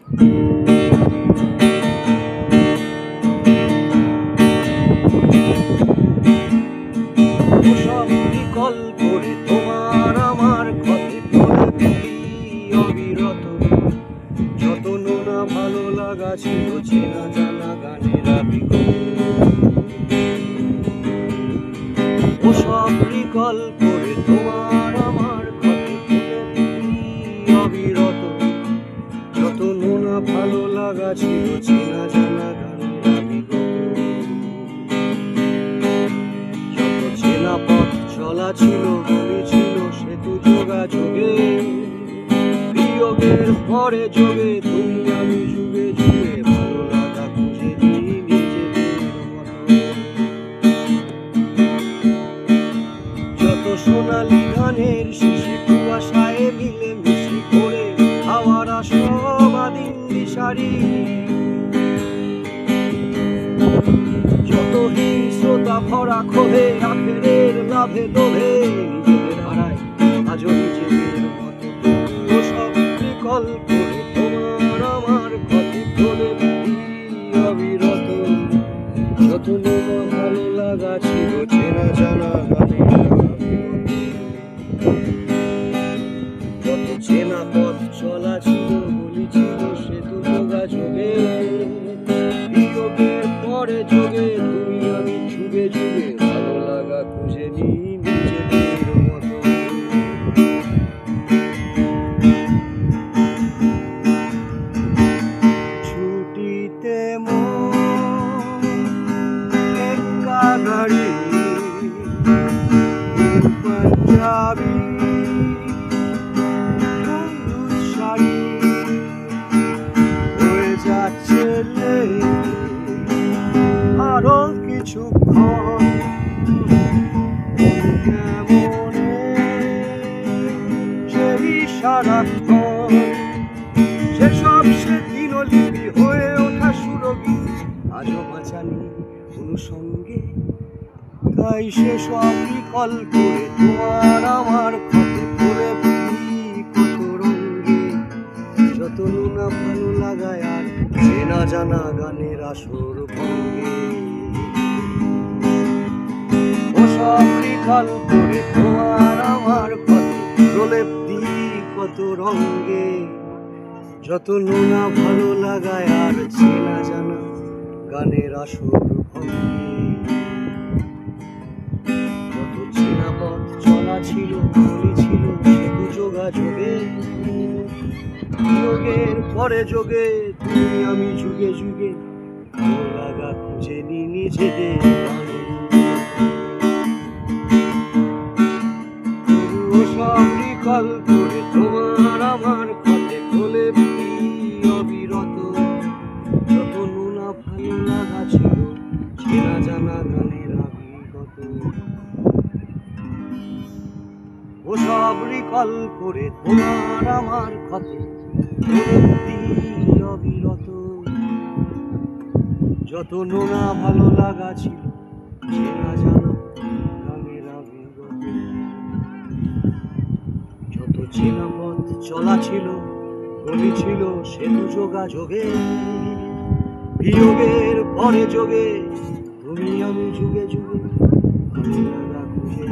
সব বিকল করে তোমার আমার ক্ষতে পড়ে অবিরত, যত নোনা ভালো লাগা ছিল চেনা জানা গানের আবিগত। ও সব বিকল করে তোমার আমার ক্ষতে পড়ে অবিরত, যত নোনা ভালো লাগা ছিল চেনা জানা গানের আবিগত। যত চেনা পথ চলা ছিল গলি ছিল সেতু যোগাযোগে, বিয়োগের পরে যোগে তুমি আমি যুগে যুগে ভালো লাগা খুঁজে নিই নিজেদের মতো। যত সোনালি গানের শিশি কুয়াশায় মিলে মিশি করে হাওয়ার আশাবাদী দিশারি, যত হিংস্রতা ভরা ক্ষোভে আখেরের লাভে লোভে নিজেদের হারায় আজও নিজেদের মতো। ও সব বিকল করে তোমার আমার ক্ষতি করে অবিরত, যত নোনা ভালো লাগা ছিল চেনা জানা গানের আবিগত। যত চেনা পথ চলা ছিল গলি ছিল সেতু যোগাযোগে, বিয়োগের পরে যোগে তুমি আমি যুগে যুগে ভালো লাগা খুঁজে নিই নিজেদের মতো। ছুটিতে মন একা গাড়ি পাঞ্জাবি হলুদ শাড়ি হয়ে যাচ্ছে আরো কিছুক্ষণ মনে সেই সারাক্ষণ সেসব সে দিনলিপি হয়ে ওঠা সুরগী আজও বাঁচানি অনুসঙ্গে। তাই সেসব বিকল করে তোমার আমার ক্ষতে করে কত রঙ্গে, যত নোনা ভালো লাগায় আর চেনা জানা গানের আসর ভঙ্গে। ও সব বিকল করে তোমার আমার ক্ষতে প্রলেপ দিই কত রঙ্গে, যত নোনা ভালো লাগায় আর চেনা জানা গানের আসর ভঙ্গে। যত চেনা পথ চলা ছিল গলি ছিল সেতু যোগাযোগে, যোগের পরে যোগে তুমি আমি যুগে যুগে ভালো লাগা খুঁজে নি নিজেদের গানে। ও সব বিকল করে তোমার আমার ক্ষতে খোলে অবিরত, যত নোনা ভালো লাগা ছিল চেনা জানা গানের আবিগত। ও সব বিকল করে তোমার আমার ক্ষতে অবিরত, যত নোনা ভালো লাগা ছিল চেনা জানা গানের আবিগত। যত চেনা পথ চলা ছিল গলি ছিল সেতু যোগাযোগে, বিয়োগের পরে যোগে তুমি আমি যুগে যুগে ভালো লাগা খুঁজে